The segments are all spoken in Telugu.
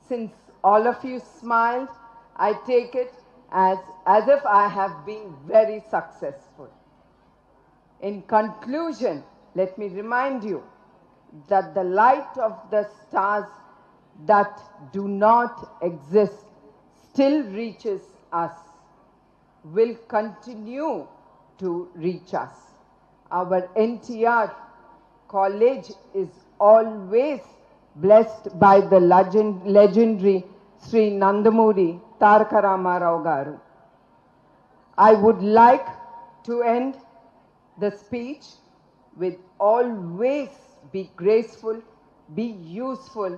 Since all of you smiled, I take it as if I have been very successful. In conclusion, let me remind you that the light of the stars that do not exist still reaches us, will continue to reach us. Our NTR college is always blessed by the legendary Sri Nandamuri Taraka Ramarao Garu. I would like to end the speech with always be graceful, be useful,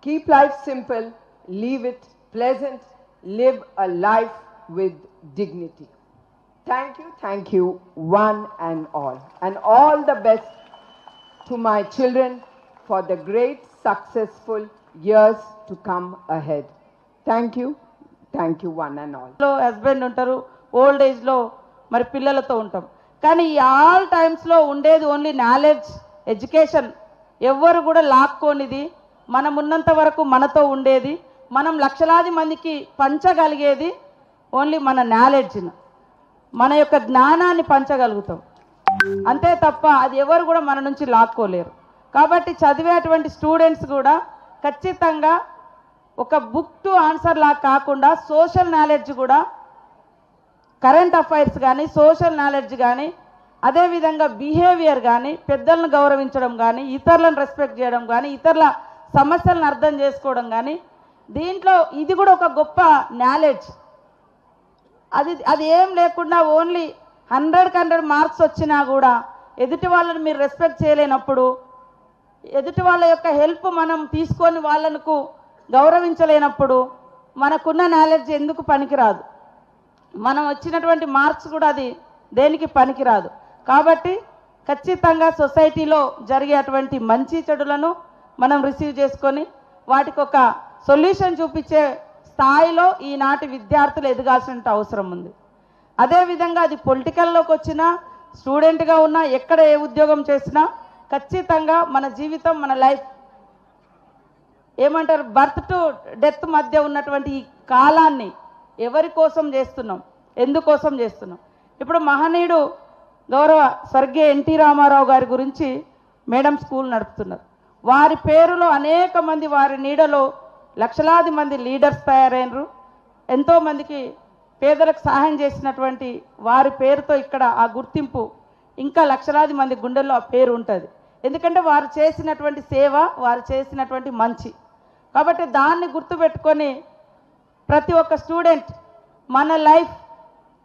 keep life simple, leave it pleasant, live a life with dignity. Thank you, one and all the best to my children for the great successful years to come ahead. Thank you, one and all. Husband ఉంటారు, ఓల్డ్ ఏజ్లో మరి పిల్లలతో ఉంటాం, కానీ ఈ ఆల్ టైమ్స్లో ఉండేది ఓన్లీ నాలెడ్జ్, ఎడ్యుకేషన్. ఎవ్వరు కూడా లాక్కోనిది, మనం ఉన్నంత వరకు మనతో ఉండేది, మనం లక్షలాది మందికి పంచగలిగేది ఓన్లీ మన నాలెడ్జ్ను, మన యొక్క జ్ఞానాన్ని పంచగలుగుతాం అంతే తప్ప అది ఎవరు కూడా మన నుంచి లాక్కోలేరు. కాబట్టి చదివేటువంటి స్టూడెంట్స్ కూడా ఖచ్చితంగా ఒక బుక్ టు ఆన్సర్ లా కాకుండా సోషల్ నాలెడ్జ్ కూడా, కరెంట్ అఫైర్స్ కానీ సోషల్ నాలెడ్జ్ కానీ, అదేవిధంగా బిహేవియర్ కానీ, పెద్దలను గౌరవించడం కానీ, ఇతరులను రెస్పెక్ట్ చేయడం కానీ, ఇతరుల సమస్యలను అర్థం చేసుకోవడం కానీ, దీంట్లో ఇది కూడా ఒక గొప్ప నాలెడ్జ్. అది ఏం లేకుండా ఓన్లీ 100 మార్క్స్ వచ్చినా కూడా ఎదుటి వాళ్ళని మీరు రెస్పెక్ట్ చేయలేనప్పుడు, ఎదుటి వాళ్ళ యొక్క హెల్ప్ మనం తీసుకొని వాళ్ళకు గౌరవించలేనప్పుడు మనకున్న నాలెడ్జ్ ఎందుకు పనికిరాదు, మనం వచ్చినటువంటి మార్క్స్ కూడా అది దేనికి పనికిరాదు. కాబట్టి ఖచ్చితంగా సొసైటీలో జరిగేటువంటి మంచి చెడులను మనం రిసీవ్ చేసుకొని వాటికి ఒక సొల్యూషన్ చూపించే స్థాయిలో ఈనాటి విద్యార్థులు ఎదగాల్సిన అవసరం ఉంది. అదేవిధంగా అది పొలిటికల్లోకి వచ్చినా, స్టూడెంట్గా ఉన్నా, ఎక్కడ ఏ ఉద్యోగం చేసినా ఖచ్చితంగా మన జీవితం, మన లైఫ్ ఏమంటారు, బర్త్ టు డెత్ మధ్య ఉన్నటువంటి ఈ కాలాన్ని ఎవరి కోసం చేస్తున్నాం, ఎందుకోసం చేస్తున్నాం. ఇప్పుడు మహనీయుడు గౌరవ స్వర్గీయ ఎన్టీ రామారావు గారి గురించి మేడం స్కూల్ నడుపుతున్నారు. వారి పేరులో అనేక మంది, వారి నీడలో లక్షలాది మంది లీడర్స్ తయారైనరు. ఎంతోమందికి పేదలకు సహాయం చేసినటువంటి వారి పేరుతో ఇక్కడ ఆ గుర్తింపు ఇంకా లక్షలాది మంది గుండెల్లో ఆ పేరు ఉంటుంది. ఎందుకంటే వారు చేసినటువంటి సేవ, వారు చేసినటువంటి మంచి. కాబట్టి దాన్ని గుర్తుపెట్టుకొని ప్రతి ఒక్క స్టూడెంట్ మన లైఫ్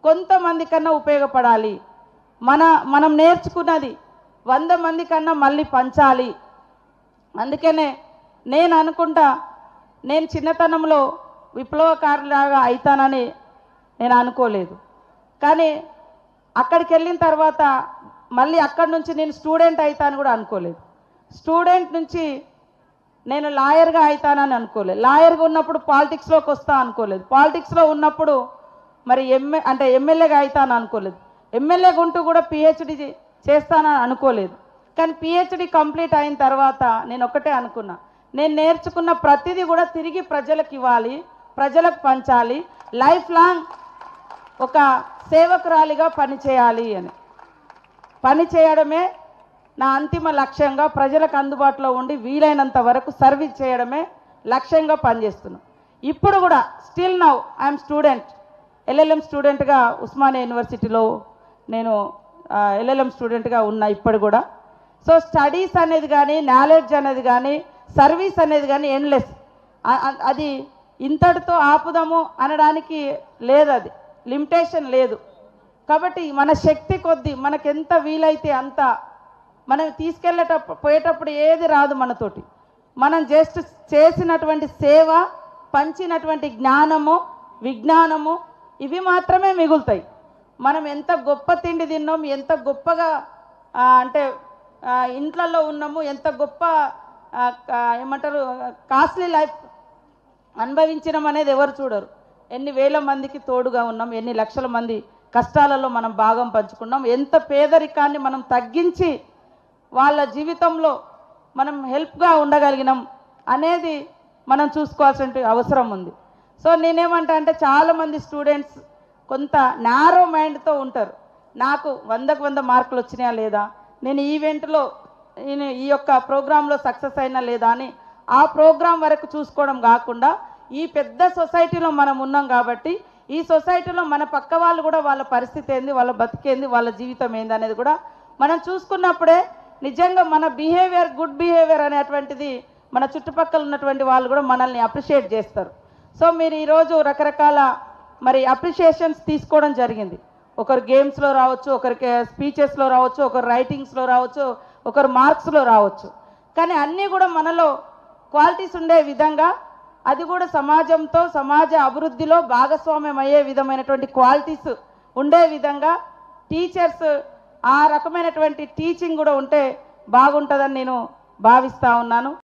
కొంతమంది కన్నా ఉపయోగపడాలి, మనం నేర్చుకున్నది 100 మంది కన్నా మళ్ళీ పంచాలి. అందుకనే నేను అనుకుంటా, నేను చిన్నతనంలో విప్లవకారులాగా అవుతానని నేను అనుకోలేదు, కానీ అక్కడికి వెళ్ళిన తర్వాత మళ్ళీ అక్కడి నుంచి నేను స్టూడెంట్ అవుతాను కూడా అనుకోలేదు. స్టూడెంట్ నుంచి నేను లాయర్గా అవుతానని అనుకోలేదు, లాయర్గా ఉన్నప్పుడు పాలిటిక్స్లోకి వస్తా అనుకోలేదు, పాలిటిక్స్లో ఉన్నప్పుడు మరి ఎమ్మెల్యేగా అవుతాను అనుకోలేదు, ఎమ్మెల్యేగా ఉంటూ కూడా పిహెచ్డి చేస్తానని అనుకోలేదు. కానీ పిహెచ్డి కంప్లీట్ అయిన తర్వాత నేను ఒకటే అనుకున్నా, నేను నేర్చుకున్న ప్రతిదీ కూడా తిరిగి ప్రజలకు ఇవ్వాలి, ప్రజలకు పంచాలి, లైఫ్ లాంగ్ ఒక సేవకురాలిగా పనిచేయాలి అని. పని చేయడమే నా అంతిమ లక్ష్యంగా, ప్రజలకు అందుబాటులో ఉండి వీలైనంత వరకు సర్వీస్ చేయడమే లక్ష్యంగా పనిచేస్తున్నాను. ఇప్పుడు కూడా still now I'm student, LLM స్టూడెంట్గా ఉస్మానియా యూనివర్సిటీలో నేను ఎల్ఎల్ఎం స్టూడెంట్గా ఉన్నా ఇప్పుడు కూడా. సో స్టడీస్ అనేది కానీ, నాలెడ్జ్ అనేది కానీ, సర్వీస్ అనేది కానీ ఎండ్లెస్. అది ఇంతటితో ఆపుదాము అనడానికి లేదు, అది లిమిటేషన్ లేదు. కాబట్టి మన శక్తి కొద్దీ మనకెంత వీలైతే అంత మనం పోయేటప్పుడు ఏది రాదు మనతోటి. మనం జస్ట్ చేసినటువంటి సేవ, పంచినటువంటి జ్ఞానము, విజ్ఞానము, ఇవి మాత్రమే మిగులుతాయి. మనం ఎంత గొప్ప తిండి తిన్నాము, ఎంత గొప్పగా అంటే ఇంట్లలో ఉన్నాము, ఎంత గొప్ప ఏమంటారు కాస్ట్లీ లైఫ్ అనుభవించడం అనేది ఎవరు చూడరు. ఎన్ని వేల మందికి తోడుగా ఉన్నాం, ఎన్ని లక్షల మంది కష్టాలలో మనం భాగం పంచుకున్నాం, ఎంత పేదరికాన్ని మనం తగ్గించి వాళ్ళ జీవితంలో మనం హెల్ప్గా ఉండగలిగినాం అనేది మనం చూసుకోవాల్సిన అవసరం ఉంది. సో నేనేమంటా అంటే చాలామంది స్టూడెంట్స్ కొంత నారో మైండ్తో ఉంటారు. నాకు 100కు 100 మార్కులు వచ్చినాయా లేదా, నేను ఈవెంట్లో ఈ యొక్క ప్రోగ్రాంలో సక్సెస్ అయినా లేదా అని ఆ ప్రోగ్రాం వరకు చూసుకోవడం కాకుండా ఈ పెద్ద సొసైటీలో మనం ఉన్నాం కాబట్టి ఈ సొసైటీలో మన పక్క వాళ్ళు కూడా వాళ్ళ పరిస్థితి ఏంది, వాళ్ళ బతికేంది, వాళ్ళ జీవితం ఏంది అనేది కూడా మనం చూసుకున్నప్పుడే నిజంగా మన బిహేవియర్, గుడ్ బిహేవియర్ అనేటువంటిది మన చుట్టుపక్కల ఉన్నటువంటి వాళ్ళు కూడా మనల్ని అప్రిషియేట్ చేస్తారు. సో మీరు ఈరోజు రకరకాల మరి అప్రిషియేషన్స్ తీసుకోవడం జరిగింది. ఒకరు గేమ్స్లో రావచ్చు, ఒకరికి స్పీచెస్లో రావచ్చు, ఒకరు రైటింగ్స్లో రావచ్చు, ఒకరు మార్క్స్లో రావచ్చు. కానీ అన్నీ కూడా మనలో క్వాలిటీస్ ఉండే విధంగా అది కూడా సమాజంతో సమాజ అభివృద్ధిలో భాగస్వామ్యం అయ్యే విధమైనటువంటి క్వాలిటీస్ ఉండే విధంగా టీచర్స్ ఆ రకమైనటువంటి టీచింగ్ కూడా ఉంటే బాగుంటుందని నేను భావిస్తూ ఉన్నాను.